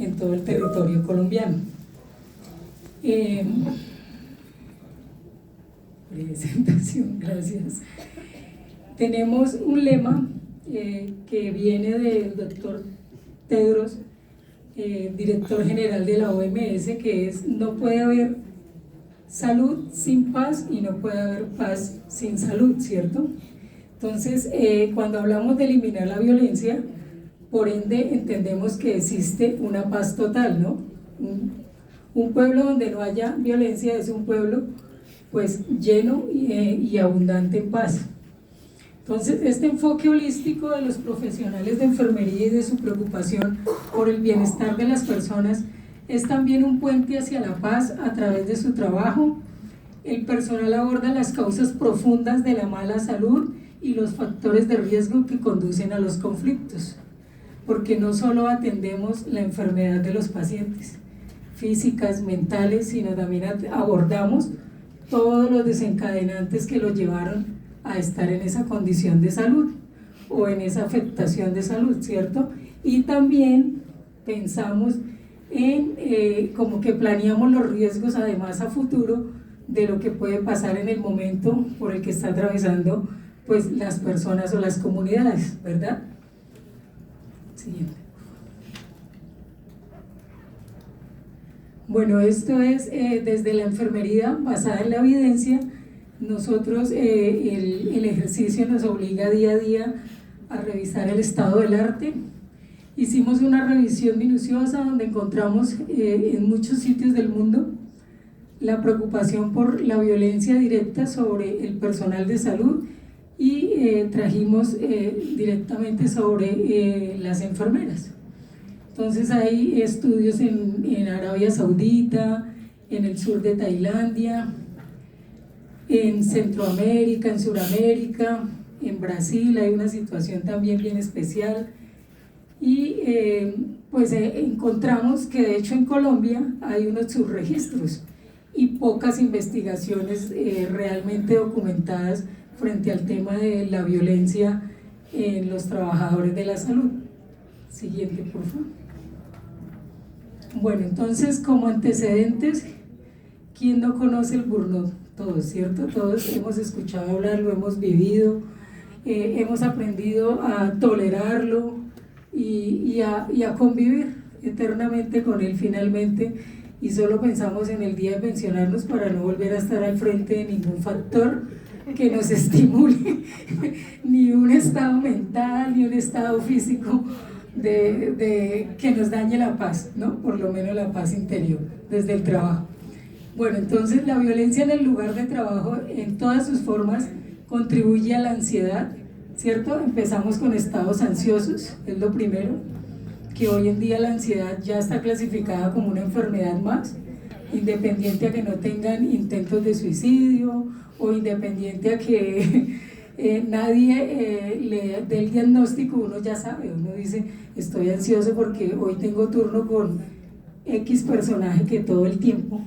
en todo el territorio colombiano. Presentación, gracias. Tenemos un lema que viene del doctor Tedros, director general de la OMS, que es: no puede haber salud sin paz y no puede haber paz sin salud, ¿cierto? Entonces, cuando hablamos de eliminar la violencia, por ende entendemos que existe una paz total, ¿no? Un pueblo donde no haya violencia es un pueblo pues lleno y abundante en paz. Entonces, este enfoque holístico de los profesionales de enfermería y de su preocupación por el bienestar de las personas es también un puente hacia la paz a través de su trabajo. El personal aborda las causas profundas de la mala salud y los factores de riesgo que conducen a los conflictos, porque no solo atendemos la enfermedad de los pacientes, físicas, mentales, sino también abordamos todos los desencadenantes que lo llevaron a estar en esa condición de salud o en esa afectación de salud, ¿cierto? Y también pensamos en como que planeamos los riesgos además a futuro de lo que puede pasar en el momento por el que está atravesando pues las personas o las comunidades, ¿verdad? Siguiente. Bueno, esto es desde la enfermería basada en la evidencia. Nosotros, el ejercicio nos obliga día a día a revisar el estado del arte. Hicimos una revisión minuciosa donde encontramos en muchos sitios del mundo la preocupación por la violencia directa sobre el personal de salud y trajimos directamente sobre las enfermeras. Entonces hay estudios en Arabia Saudita, en el sur de Tailandia, en Centroamérica, en Suramérica, en Brasil hay una situación también bien especial y pues encontramos que de hecho en Colombia hay unos subregistros y pocas investigaciones realmente documentadas frente al tema de la violencia en los trabajadores de la salud. Siguiente, por favor. Bueno, entonces, como antecedentes, ¿quién no conoce el burnout? Todos, ¿cierto? Todos hemos escuchado hablar, lo hemos vivido, hemos aprendido a tolerarlo y a convivir eternamente con él finalmente, y solo pensamos en el día de pensionarnos para no volver a estar al frente de ningún factor que nos estimule, ni un estado mental, ni un estado físico que nos dañe la paz, ¿no? Por lo menos la paz interior, desde el trabajo. Bueno, entonces la violencia en el lugar de trabajo, en todas sus formas, contribuye a la ansiedad, ¿cierto? Empezamos con estados ansiosos, es lo primero, que hoy en día la ansiedad ya está clasificada como una enfermedad más, independiente a que no tengan intentos de suicidio o independiente a que nadie le dé el diagnóstico. Uno ya sabe, uno dice estoy ansioso porque hoy tengo turno con X personaje que todo el tiempo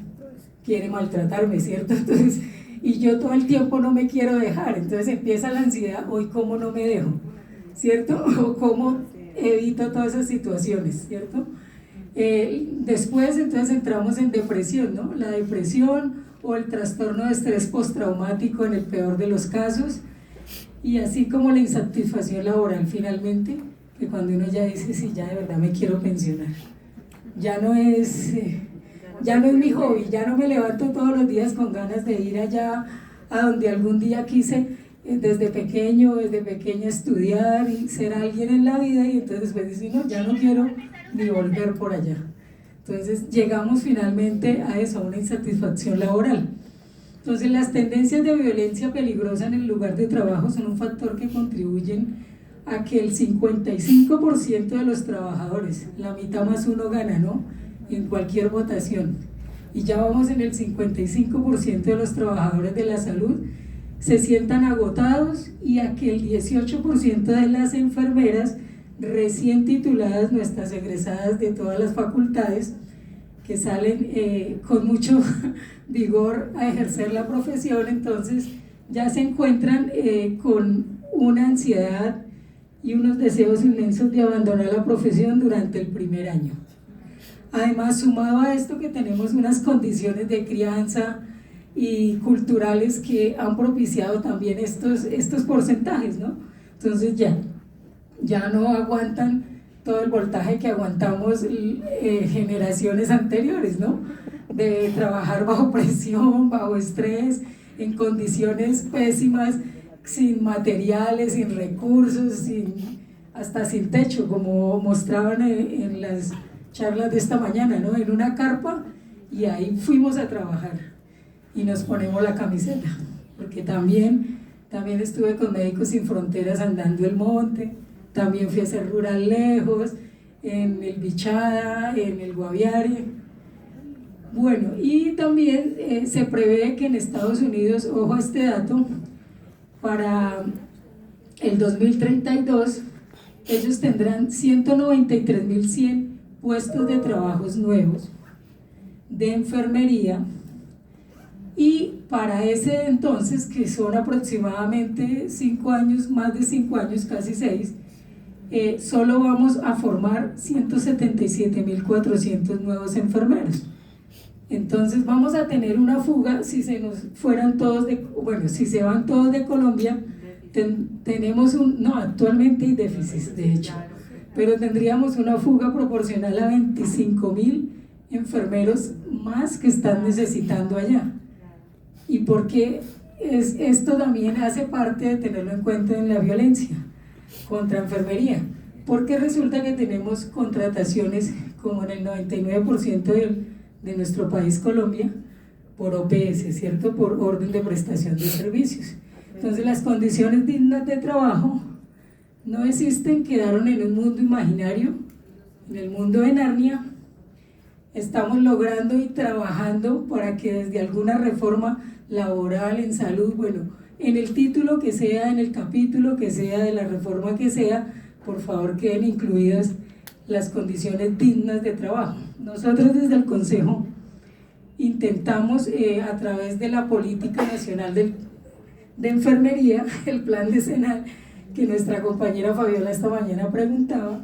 quiere maltratarme, ¿cierto? Entonces, y yo todo el tiempo no me quiero dejar, entonces empieza la ansiedad, hoy cómo no me dejo, ¿cierto? O cómo evito todas esas situaciones, ¿cierto? Después entonces entramos en depresión, ¿no? La depresión o el trastorno de estrés postraumático en el peor de los casos, y así como la insatisfacción laboral finalmente, que cuando uno ya dice, sí, ya de verdad me quiero pensionar, ya no es mi hobby, ya no me levanto todos los días con ganas de ir allá a donde algún día quise desde pequeña estudiar y ser alguien en la vida, y entonces después dice, no, ya no quiero ni volver por allá. Entonces llegamos finalmente a eso, a una insatisfacción laboral. Entonces las tendencias de violencia peligrosa en el lugar de trabajo son un factor que contribuyen a que el 55% de los trabajadores, la mitad más uno gana, ¿no? En cualquier votación, y ya vamos en el 55% de los trabajadores de la salud se sientan agotados, y a que el 18% de las enfermeras recién tituladas, nuestras egresadas de todas las facultades, que salen con mucho vigor a ejercer la profesión, entonces ya se encuentran con una ansiedad y unos deseos inmensos de abandonar la profesión durante el primer año. Además, sumado a esto que tenemos unas condiciones de crianza y culturales que han propiciado también estos porcentajes, ¿no? Entonces ya no aguantan todo el voltaje que aguantamos generaciones anteriores, ¿no? De trabajar bajo presión, bajo estrés, en condiciones pésimas, sin materiales, sin recursos, hasta sin techo, como mostraban en las charlas de esta mañana, ¿no? En una carpa, y ahí fuimos a trabajar y nos ponemos la camiseta, porque también estuve con Médicos Sin Fronteras andando el monte, también fui a hacer rural lejos, en el Bichada, en el Guaviare. Bueno, y también se prevé que en Estados Unidos, ojo a este dato, para el 2032 ellos tendrán 193.100 puestos de trabajos nuevos de enfermería, y para ese entonces, que son aproximadamente 5 años, más de 5 años, casi 6, solo vamos a formar 177.400 nuevos enfermeros. Entonces vamos a tener una fuga. Si se nos fueran todos si se van todos de Colombia, tenemos actualmente hay déficit, de hecho, pero tendríamos una fuga proporcional a 25.000 enfermeros más que están necesitando allá. ¿Y por qué? Esto también hace parte de tenerlo en cuenta en la violencia contra enfermería, porque resulta que tenemos contrataciones como en el 99% de nuestro país, Colombia, por OPS, ¿cierto? Por orden de prestación de servicios. Entonces las condiciones dignas de trabajo no existen, quedaron en un mundo imaginario, en el mundo de Narnia. Estamos logrando y trabajando para que desde alguna reforma laboral, en salud, en el título que sea, en el capítulo que sea, de la reforma que sea, por favor queden incluidas las condiciones dignas de trabajo. Nosotros desde el Consejo intentamos, a través de la Política Nacional de Enfermería, el plan decenal que nuestra compañera Fabiola esta mañana preguntaba,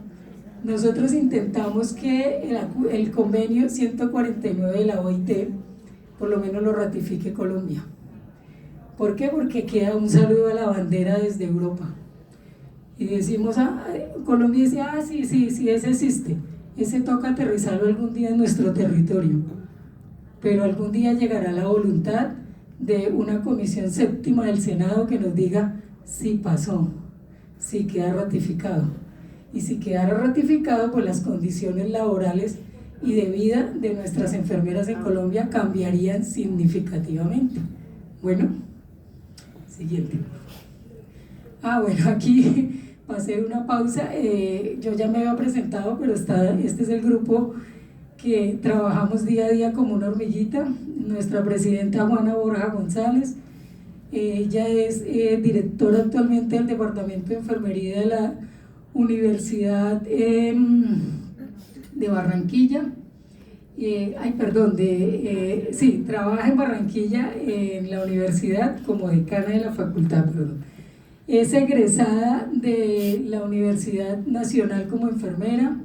nosotros intentamos que el convenio 149 de la OIT por lo menos lo ratifique Colombia. ¿Por qué? Porque queda un saludo a la bandera desde Europa. Y decimos, Colombia dice, sí, ese existe. Ese toca aterrizarlo algún día en nuestro territorio. Pero algún día llegará la voluntad de una comisión séptima del Senado que nos diga, sí pasó, sí queda ratificado. Y si quedara ratificado, pues las condiciones laborales y de vida de nuestras enfermeras en Colombia cambiarían significativamente. Bueno, siguiente. Aquí va a ser una pausa. Yo ya me había presentado, pero este es el grupo que trabajamos día a día como una hormiguita. Nuestra presidenta Juana Borja González, ella es directora actualmente del Departamento de Enfermería de la Universidad de Barranquilla, trabaja en Barranquilla en la universidad como decana de la facultad, es egresada de la Universidad Nacional como enfermera,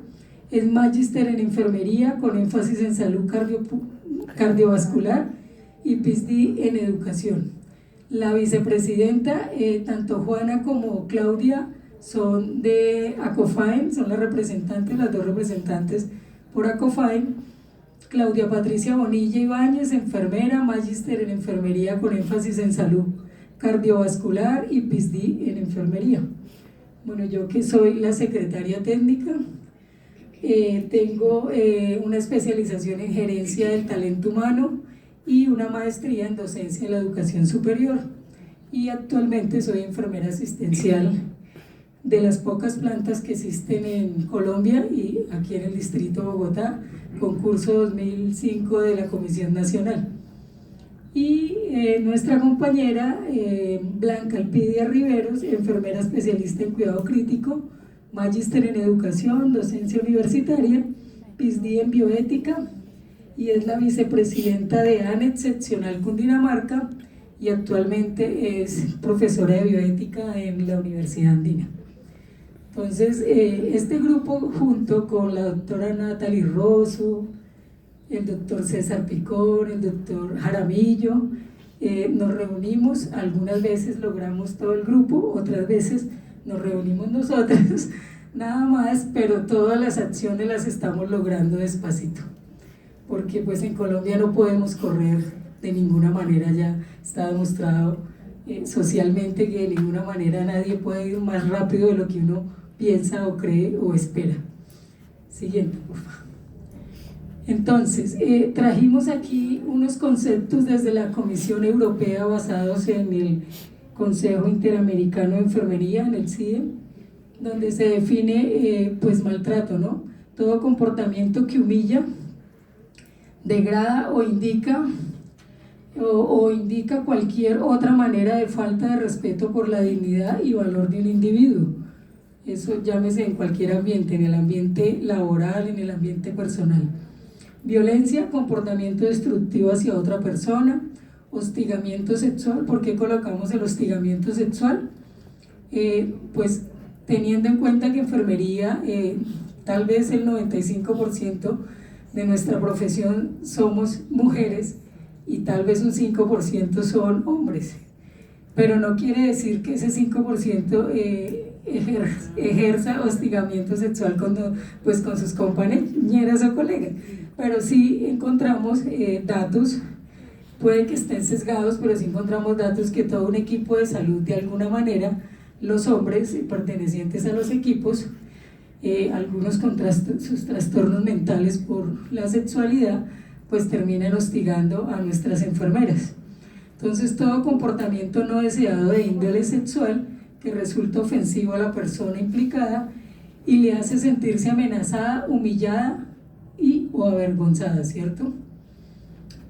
es magíster en enfermería con énfasis en salud cardiovascular y PhD en educación. La vicepresidenta, tanto Juana como Claudia, son de ACOFAEN, son las dos representantes por ACOFAEN. Claudia Patricia Bonilla Ibáñez, enfermera, magíster en enfermería con énfasis en salud cardiovascular y PhD en enfermería. Yo que soy la secretaria técnica, tengo una especialización en gerencia del talento humano y una maestría en docencia de la educación superior, y actualmente soy enfermera asistencial de las pocas plantas que existen en Colombia y aquí en el distrito de Bogotá, concurso 2005 de la Comisión Nacional. Y nuestra compañera Blanca Alpidia Riveros, enfermera especialista en cuidado crítico, magíster en educación, docencia universitaria, PhD en bioética, y es la vicepresidenta de ANET seccional Cundinamarca, y actualmente es profesora de bioética en la Universidad Andina. Entonces, este grupo, junto con la doctora Natalie Rosso, el doctor César Picón, el doctor Jaramillo, nos reunimos, algunas veces logramos todo el grupo, otras veces nos reunimos nosotros, nada más, pero todas las acciones las estamos logrando despacito, porque pues en Colombia no podemos correr de ninguna manera, ya está demostrado socialmente que de ninguna manera nadie puede ir más rápido de lo que uno piensa o cree o espera. Siguiente, por favor. Entonces, trajimos aquí unos conceptos desde la Comisión Europea basados en el Consejo Interamericano de Enfermería, en el CIE, donde se define pues maltrato, ¿no? Todo comportamiento que humilla, degrada o indica cualquier otra manera de falta de respeto por la dignidad y valor de un individuo. Eso llámese en cualquier ambiente, en el ambiente laboral, en el ambiente personal. Violencia, comportamiento destructivo hacia otra persona, hostigamiento sexual. ¿Por qué colocamos el hostigamiento sexual? Pues teniendo en cuenta que enfermería, tal vez el 95% de nuestra profesión somos mujeres y tal vez un 5% son hombres, pero no quiere decir que ese 5% ejerza hostigamiento sexual con sus compañeras o colegas, pero sí encontramos datos, puede que estén sesgados, pero sí encontramos datos que todo un equipo de salud, de alguna manera, los hombres pertenecientes a los equipos, algunos con sus trastornos mentales por la sexualidad, pues terminan hostigando a nuestras enfermeras. Entonces, todo comportamiento no deseado de índole sexual que resulta ofensivo a la persona implicada y le hace sentirse amenazada, humillada y o avergonzada, ¿cierto?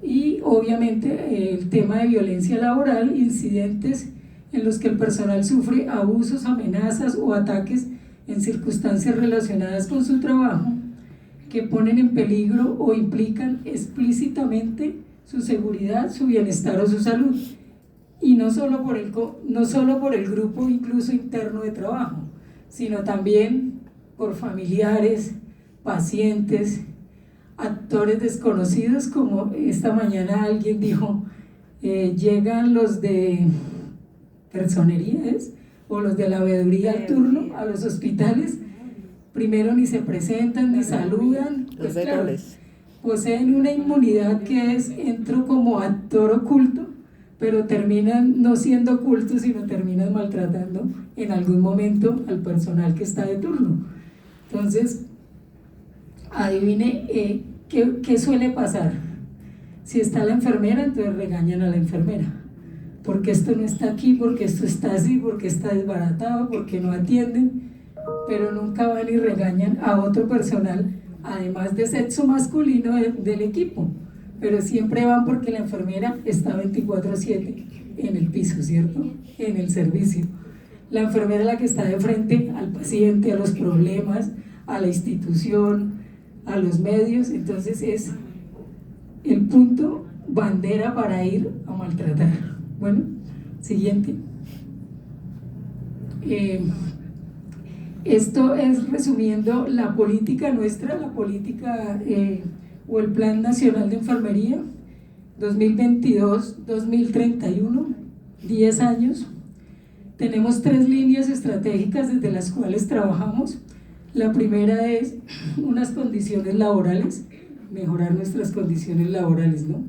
Y obviamente el tema de violencia laboral, incidentes en los que el personal sufre abusos, amenazas o ataques en circunstancias relacionadas con su trabajo que ponen en peligro o implican explícitamente su seguridad, su bienestar o su salud, y no solo por el grupo incluso interno de trabajo, sino también por familiares, pacientes, actores desconocidos, como esta mañana alguien dijo, llegan los de personería o los de la veeduría al turno a los hospitales, primero ni se presentan ni saludan, pues claro, poseen una inmunidad que entro como actor oculto, pero terminan no siendo ocultos, sino terminan maltratando en algún momento al personal que está de turno. Entonces, adivine qué suele pasar. Si está la enfermera, entonces regañan a la enfermera, porque esto no está aquí, porque esto está así, porque está desbaratado, porque no atienden, pero nunca van y regañan a otro personal, además de sexo masculino del equipo, pero siempre van porque la enfermera está 24/7 en el piso, ¿cierto? En el servicio. La enfermera es la que está de frente al paciente, a los problemas, a la institución, a los medios, entonces es el punto bandera para ir a maltratar. Bueno, siguiente. Esto es resumiendo la política nuestra, la política o el Plan Nacional de Enfermería 2022-2031, 10 años. Tenemos 3 líneas estratégicas desde las cuales trabajamos. La primera es unas condiciones laborales, mejorar nuestras condiciones laborales, ¿no?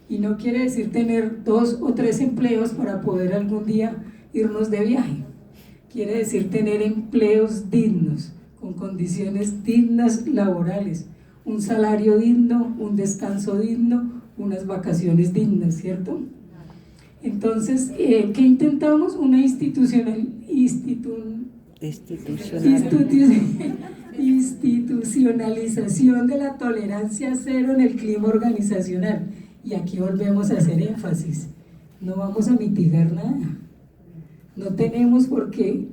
Y no quiere decir tener 2 o 3 empleos para poder algún día irnos de viaje. Quiere decir tener empleos dignos, con condiciones dignas laborales, un salario digno, un descanso digno, unas vacaciones dignas, ¿cierto? Entonces, ¿qué intentamos? Una institucionalización de la tolerancia cero en el clima organizacional. Y aquí volvemos a hacer énfasis, no vamos a mitigar nada. No tenemos por qué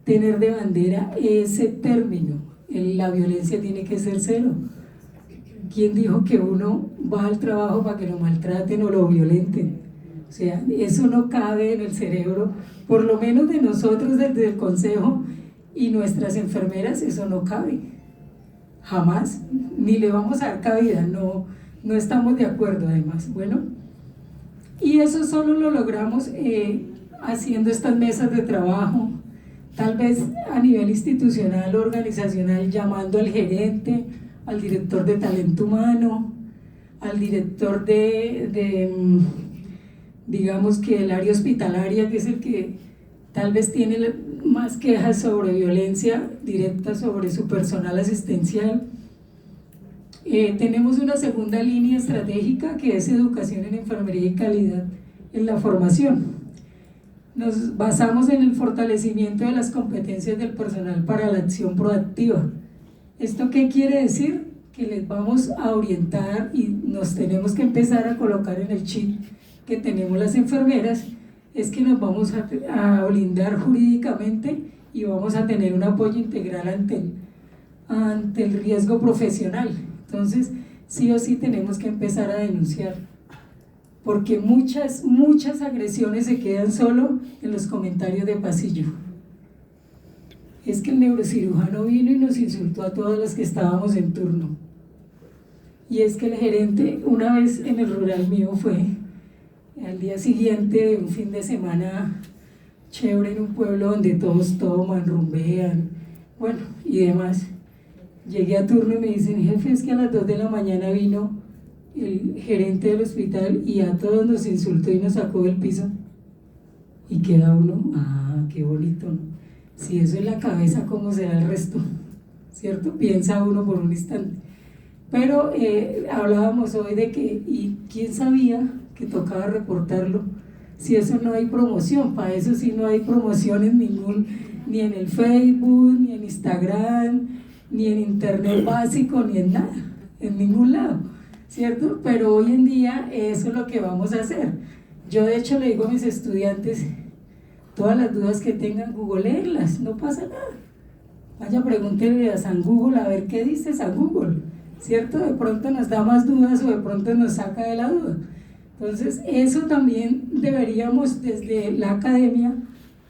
tener de bandera ese término. La violencia tiene que ser cero. ¿Quién dijo que uno va al trabajo para que lo maltraten o lo violenten? O sea, eso no cabe en el cerebro, por lo menos de nosotros desde el Consejo, y nuestras enfermeras eso no cabe, jamás, ni le vamos a dar cabida, no estamos de acuerdo además. Bueno, y eso solo lo logramos haciendo estas mesas de trabajo, tal vez a nivel institucional, organizacional, llamando al gerente, al director de talento humano, al director digamos que el área hospitalaria, que es el que tal vez tiene más quejas sobre violencia directa sobre su personal asistencial. Tenemos una segunda línea estratégica que es educación en enfermería y calidad en la formación. Nos basamos en el fortalecimiento de las competencias del personal para la acción proactiva. ¿Esto qué quiere decir? Que les vamos a orientar y nos tenemos que empezar a colocar en el chip que tenemos las enfermeras, es que nos vamos a blindar jurídicamente y vamos a tener un apoyo integral ante el riesgo profesional. Entonces, sí o sí tenemos que empezar a denunciar, porque muchas agresiones se quedan solo en los comentarios de pasillo. Es que el neurocirujano vino y nos insultó a todas las que estábamos en turno. Y es que el gerente, una vez en el rural mío fue, al día siguiente de un fin de semana chévere en un pueblo donde todos toman, rumbean, bueno, y demás. Llegué a turno y me dicen, jefe, es que a las 2 de la mañana vino el gerente del hospital y a todos nos insultó y nos sacó del piso. Y queda uno, qué bonito, ¿no? Si eso es la cabeza, ¿cómo será el resto? ¿Cierto? Piensa uno por un instante. Pero hablábamos hoy de que, ¿y quién sabía que tocaba reportarlo? Si eso no hay promoción, para eso sí no hay promoción ni en el Facebook, ni en Instagram, ni en internet básico, ni en nada, en ningún lado, ¿cierto? Pero hoy en día eso es lo que vamos a hacer. Yo de hecho le digo a mis estudiantes, todas las dudas que tengan, googleenlas, no pasa nada. Vaya, pregúntenle a San Google a ver qué dice San Google, ¿cierto? De pronto nos da más dudas o de pronto nos saca de la duda. Entonces, eso también deberíamos desde la academia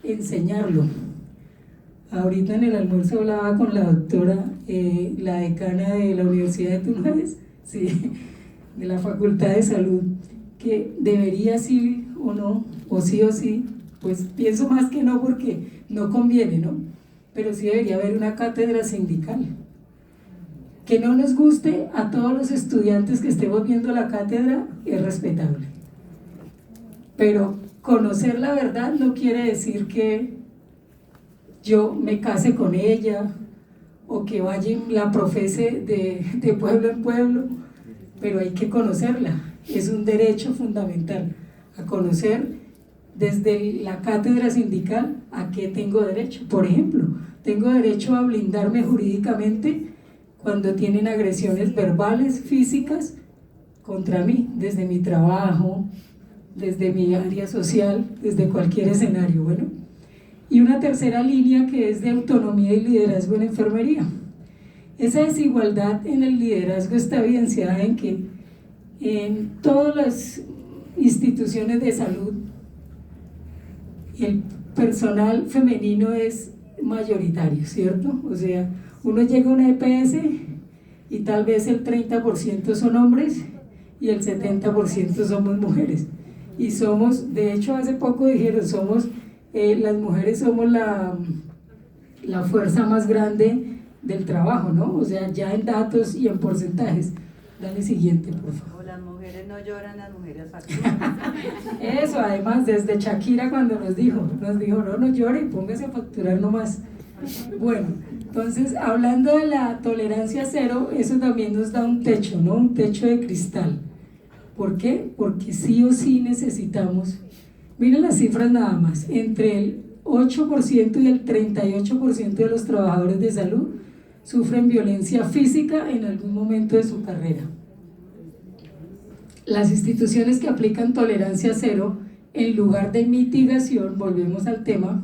enseñarlo. Ahorita en el almuerzo hablaba con la doctora, la decana de la Universidad de Tunares, sí, de la Facultad de Salud, que debería sí o no, o sí, pues pienso más que no porque no conviene, ¿no? Pero sí debería haber una cátedra sindical. Que no nos guste a todos los estudiantes que estemos viendo la cátedra es respetable. Pero conocer la verdad no quiere decir que yo me case con ella o que vaya y la profese de pueblo en pueblo, pero hay que conocerla. Es un derecho fundamental a conocer desde la cátedra sindical a qué tengo derecho. Por ejemplo, tengo derecho a blindarme jurídicamente cuando tienen agresiones verbales, físicas contra mí, desde mi trabajo, desde mi área social, desde cualquier escenario. Bueno, y una tercera línea que es de autonomía y liderazgo en enfermería. Esa desigualdad en el liderazgo está evidenciada en que en todas las instituciones de salud el personal femenino es mayoritario, ¿cierto? O sea, uno llega a una EPS y tal vez el 30% son hombres y el 70% somos mujeres. Y somos, de hecho hace poco dijeron, las mujeres somos la fuerza más grande del trabajo, ¿no? O sea, ya en datos y en porcentajes. Dale siguiente, por favor. O las mujeres no lloran, las mujeres facturan. Eso, además, desde Shakira cuando nos dijo, no llore, póngase a facturar nomás. Bueno, entonces, hablando de la tolerancia cero, eso también nos da un techo, ¿no? Un techo de cristal. ¿Por qué? Porque sí o sí necesitamos, miren las cifras nada más, entre el 8% y el 38% de los trabajadores de salud sufren violencia física en algún momento de su carrera. Las instituciones que aplican tolerancia cero, en lugar de mitigación, volvemos al tema,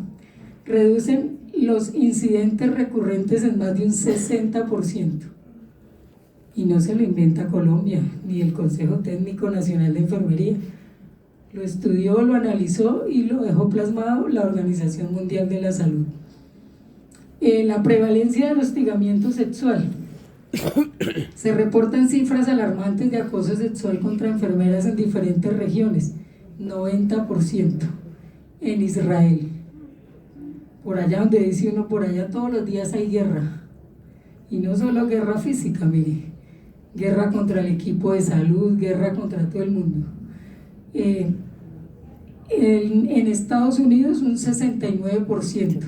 reducen los incidentes recurrentes en más de un 60%. Y no se lo inventa Colombia, ni el Consejo Técnico Nacional de Enfermería. Lo estudió, lo analizó y lo dejó plasmado la Organización Mundial de la Salud. La prevalencia del hostigamiento sexual. Se reportan cifras alarmantes de acoso sexual contra enfermeras en diferentes regiones, 90% en Israel. Por allá donde dice uno, por allá todos los días hay guerra. Y no solo guerra física, mire, guerra contra el equipo de salud, guerra contra todo el mundo. En Estados Unidos un 69%.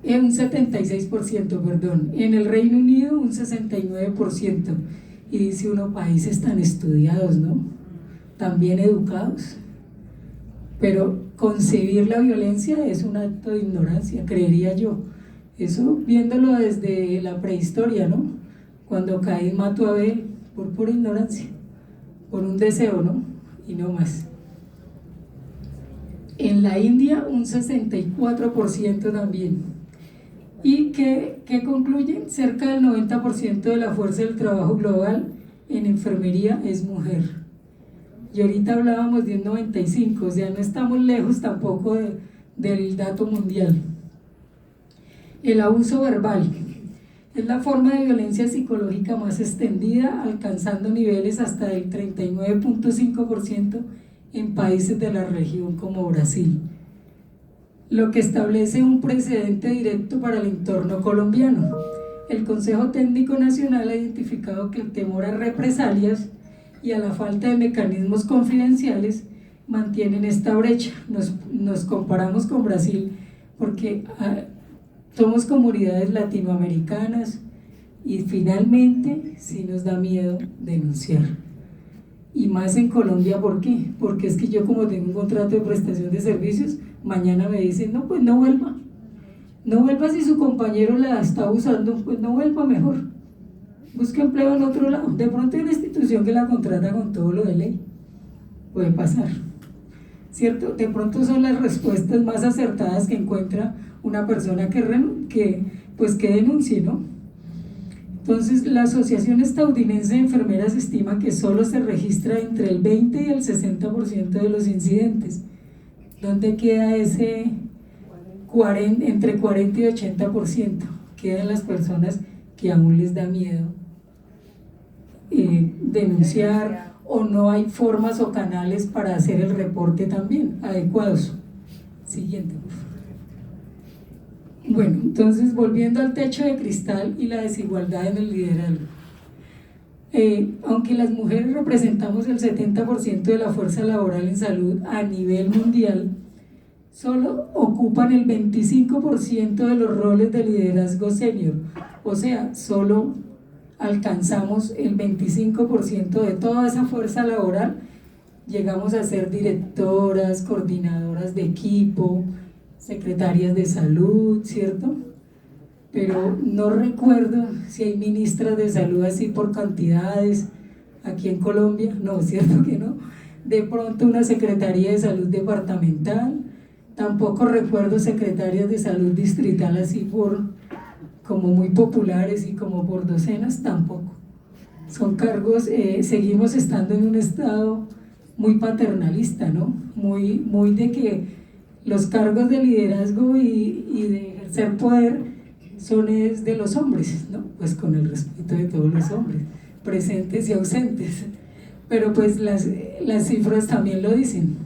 Un 76%, perdón. En el Reino Unido un 69%. Y dice uno, países tan estudiados, ¿no? Tan bien educados. Pero concebir la violencia es un acto de ignorancia, creería yo. Eso viéndolo desde la prehistoria, ¿no? Cuando Caín mató a Abel por pura ignorancia, por un deseo, ¿no? Y no más. En la India un 64% también. ¿Y qué concluyen? Cerca del 90% de la fuerza del trabajo global en enfermería es mujer. Y ahorita hablábamos de un 95%, o sea, no estamos lejos tampoco del dato mundial. El abuso verbal es la forma de violencia psicológica más extendida, alcanzando niveles hasta del 39.5% en países de la región como Brasil, lo que establece un precedente directo para el entorno colombiano. El Consejo Técnico Nacional ha identificado que el temor a represalias y a la falta de mecanismos confidenciales mantienen esta brecha. Nos comparamos con Brasil porque somos comunidades latinoamericanas y finalmente sí nos da miedo denunciar. Y más en Colombia, ¿por qué? Porque es que yo, como tengo un contrato de prestación de servicios, mañana me dicen, no, pues no vuelva. No vuelva si su compañero la está usando, pues no vuelva mejor. Busque empleo en otro lado. De pronto hay una institución que la contrata con todo lo de ley. Puede pasar, ¿cierto? De pronto son las respuestas más acertadas que encuentra una persona que denuncie, ¿no? Entonces, la Asociación Estadounidense de Enfermeras estima que solo se registra entre el 20 y el 60% de los incidentes. ¿Dónde queda ese entre 40 y 80%? Quedan las personas que aún les da miedo denunciar, o no hay formas o canales para hacer el reporte también adecuados. Siguiente, por favor. Bueno, entonces volviendo al techo de cristal y la desigualdad en el liderazgo. Aunque las mujeres representamos el 70% de la fuerza laboral en salud a nivel mundial, solo ocupan el 25% de los roles de liderazgo senior, o sea, solo alcanzamos el 25% de toda esa fuerza laboral, llegamos a ser directoras, coordinadoras de equipo, secretarias de salud, ¿cierto? Pero no recuerdo si hay ministras de salud así por cantidades aquí en Colombia, no, ¿cierto que no? De pronto una secretaría de salud departamental, tampoco recuerdo secretarias de salud distrital así como muy populares y como por docenas, tampoco. Son cargos, seguimos estando en un estado muy paternalista, ¿no? Muy de que los cargos de liderazgo y de ejercer poder son de los hombres, ¿no? Pues con el respeto de todos los hombres, presentes y ausentes, pero pues las cifras también lo dicen.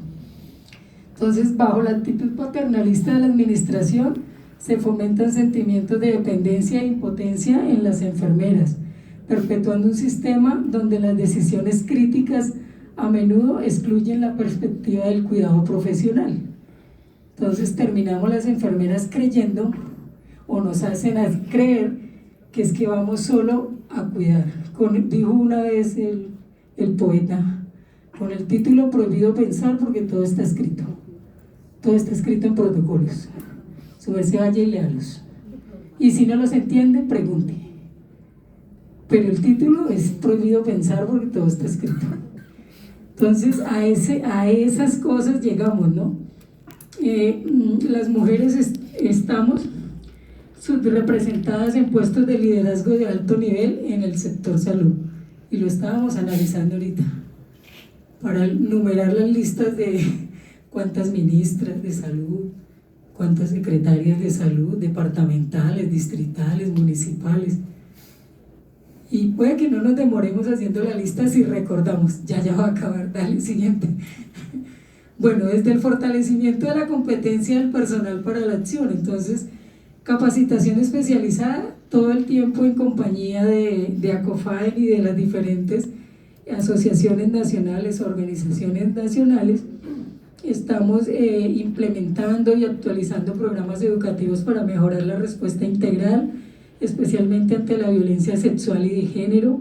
Entonces, bajo la actitud paternalista de la administración, se fomentan sentimientos de dependencia e impotencia en las enfermeras, perpetuando un sistema donde las decisiones críticas a menudo excluyen la perspectiva del cuidado profesional. Entonces terminamos las enfermeras creyendo, o nos hacen creer, que es que vamos solo a cuidar. Dijo una vez el poeta, con el título Prohibido Pensar, porque todo está escrito en protocolos. Su merced vaya y léalos, y si no los entiende, pregunte, pero el título es Prohibido Pensar porque todo está escrito. Entonces a esas cosas llegamos, ¿no? Las mujeres estamos subrepresentadas en puestos de liderazgo de alto nivel en el sector salud, y lo estábamos analizando ahorita para numerar las listas de cuántas ministras de salud, cuántas secretarias de salud, departamentales, distritales, municipales. Y puede que no nos demoremos haciendo la lista si recordamos. Ya va a acabar, dale, siguiente. Bueno, desde el fortalecimiento de la competencia del personal para la acción, entonces, capacitación especializada, todo el tiempo en compañía de ACOFAEN y de las diferentes asociaciones nacionales, organizaciones nacionales. Estamos implementando y actualizando programas educativos para mejorar la respuesta integral, especialmente ante la violencia sexual y de género.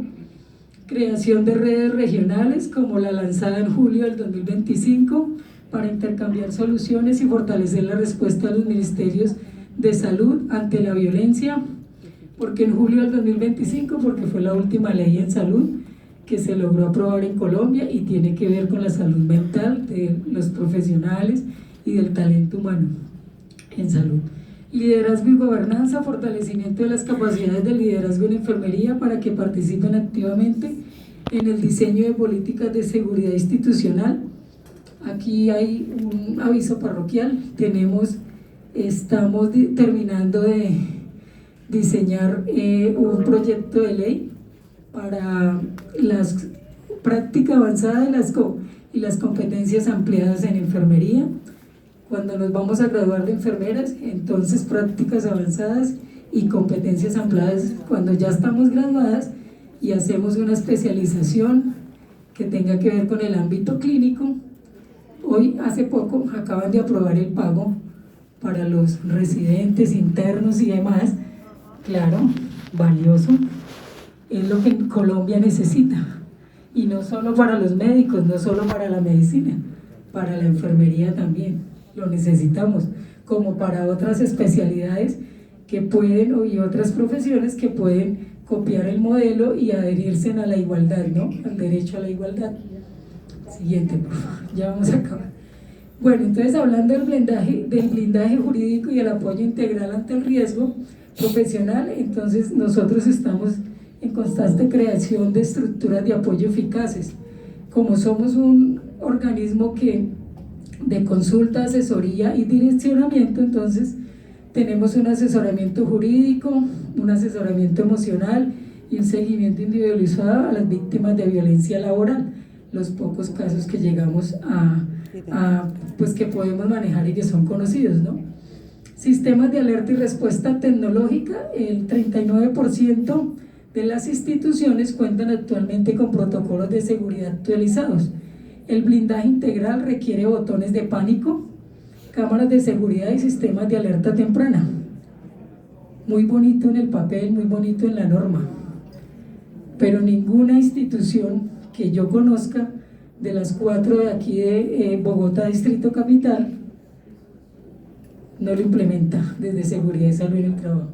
Creación de redes regionales como la lanzada en julio del 2025 para intercambiar soluciones y fortalecer la respuesta de los ministerios de salud ante la violencia. ¿Por qué en julio del 2025? Porque fue la última ley en salud que se logró aprobar en Colombia y tiene que ver con la salud mental de los profesionales y del talento humano en salud. Liderazgo y gobernanza, fortalecimiento de las capacidades de liderazgo en enfermería para que participen activamente en el diseño de políticas de seguridad institucional. Aquí hay un aviso parroquial, estamos terminando de diseñar un proyecto de ley para la práctica avanzada y las competencias ampliadas en enfermería. Cuando nos vamos a graduar de enfermeras, entonces prácticas avanzadas y competencias ampliadas cuando ya estamos graduadas y hacemos una especialización que tenga que ver con el ámbito clínico. Hoy, hace poco, acaban de aprobar el pago para los residentes, internos y demás. Claro, valioso. Es lo que Colombia necesita. Y no solo para los médicos, no solo para la medicina, para la enfermería también. Lo necesitamos, como para otras especialidades que pueden, y otras profesiones que pueden copiar el modelo y adherirse a la igualdad, ¿no? Al derecho a la igualdad. Siguiente, por favor, ya vamos a acabar. Bueno, entonces hablando del blindaje jurídico y el apoyo integral ante el riesgo profesional, entonces nosotros estamos en constante creación de estructuras de apoyo eficaces. Como somos un organismo de consulta, asesoría y direccionamiento, entonces tenemos un asesoramiento jurídico, un asesoramiento emocional y un seguimiento individualizado a las víctimas de violencia laboral, los pocos casos que llegamos pues que podemos manejar y que son conocidos, ¿no? Sistemas de alerta y respuesta tecnológica, el 39% de las instituciones cuentan actualmente con protocolos de seguridad actualizados. El blindaje integral requiere botones de pánico, cámaras de seguridad y sistemas de alerta temprana. Muy bonito en el papel, muy bonito en la norma, pero ninguna institución que yo conozca de las 4 de aquí de Bogotá, Distrito Capital, no lo implementa desde seguridad y salud en el trabajo.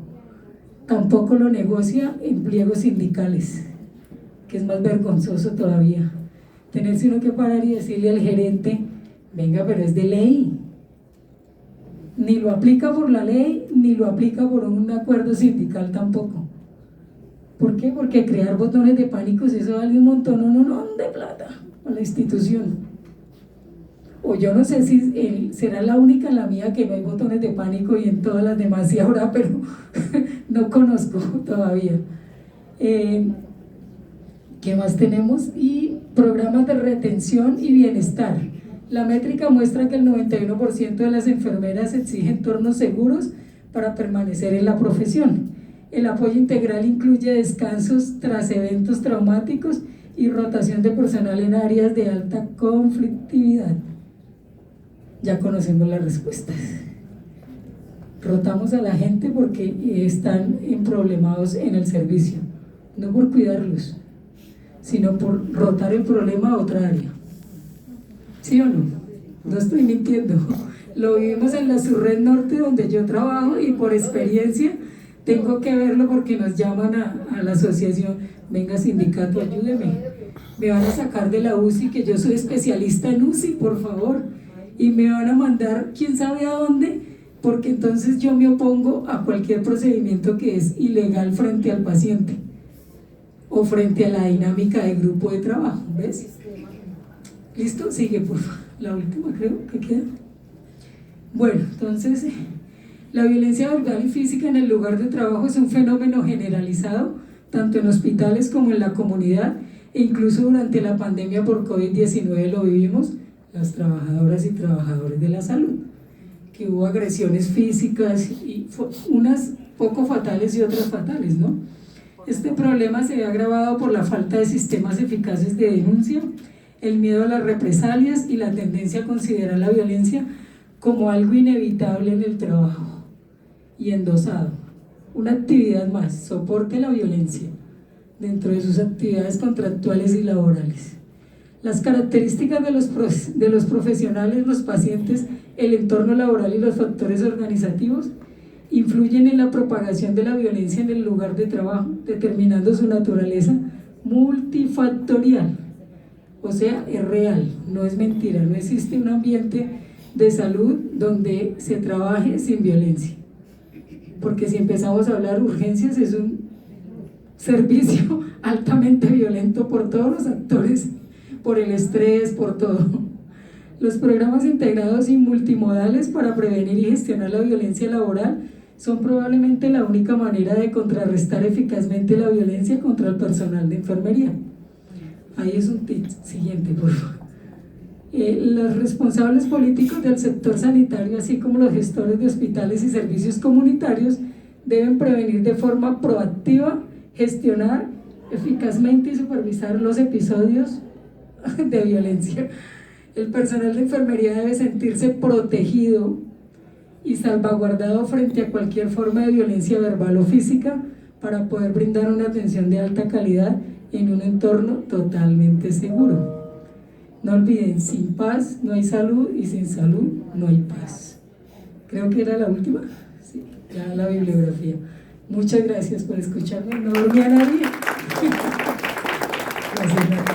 Tampoco lo negocia en pliegos sindicales, que es más vergonzoso todavía. Tenerse uno que parar y decirle al gerente, venga, pero es de ley. Ni lo aplica por la ley, ni lo aplica por un acuerdo sindical tampoco. ¿Por qué? Porque crear botones de pánico, eso vale un montón de plata a la institución. O yo no sé si será la única en la mía que no hay botones de pánico y en todas las demás sí habrá, pero no conozco todavía. ¿Qué más tenemos? Y programas de retención y bienestar. La métrica muestra que el 91% de las enfermeras exige entornos seguros para permanecer en la profesión. El apoyo integral incluye descansos tras eventos traumáticos y rotación de personal en áreas de alta conflictividad. Ya conocemos las respuestas. Rotamos a la gente porque están emproblemados en el servicio, no por cuidarlos, sino por rotar el problema a otra área. ¿Sí o no? No estoy mintiendo. Lo vivimos en la Subred Norte donde yo trabajo y por experiencia tengo que verlo porque nos llaman a la asociación, venga sindicato, ayúdeme, me van a sacar de la UCI, que yo soy especialista en UCI, por favor, y me van a mandar quién sabe a dónde, porque entonces yo me opongo a cualquier procedimiento que es ilegal frente al paciente o frente a la dinámica de grupo de trabajo, ¿ves? ¿Listo? Sigue, por favor. La última creo que queda. Bueno, entonces, la violencia verbal y física en el lugar de trabajo es un fenómeno generalizado, tanto en hospitales como en la comunidad, e incluso durante la pandemia por COVID-19 lo vivimos las trabajadoras y trabajadores de la salud, que hubo agresiones físicas, y unas poco fatales y otras fatales, ¿no? Este problema se ve agravado por la falta de sistemas eficaces de denuncia, el miedo a las represalias y la tendencia a considerar la violencia como algo inevitable en el trabajo. Y endosado, una actividad más, soporte la violencia dentro de sus actividades contractuales y laborales. Las características de los profesionales, los pacientes, el entorno laboral y los factores organizativos influyen en la propagación de la violencia en el lugar de trabajo, determinando su naturaleza multifactorial. O sea, es real, no es mentira, no existe un ambiente de salud donde se trabaje sin violencia. Porque si empezamos a hablar urgencias, es un servicio altamente violento por todos los actores, por el estrés, por todo. Los programas integrados y multimodales para prevenir y gestionar la violencia laboral son probablemente la única manera de contrarrestar eficazmente la violencia contra el personal de enfermería. Ahí es un tip, siguiente, por favor. Los responsables políticos del sector sanitario, así como los gestores de hospitales y servicios comunitarios, deben prevenir de forma proactiva, gestionar eficazmente y supervisar los episodios de violencia. El personal de enfermería debe sentirse protegido y salvaguardado frente a cualquier forma de violencia verbal o física para poder brindar una atención de alta calidad en un entorno totalmente seguro. No olviden, sin paz no hay salud y sin salud no hay paz. Creo que era la última, sí, ya la bibliografía. Muchas gracias por escucharme, no dormía nadie. Gracias.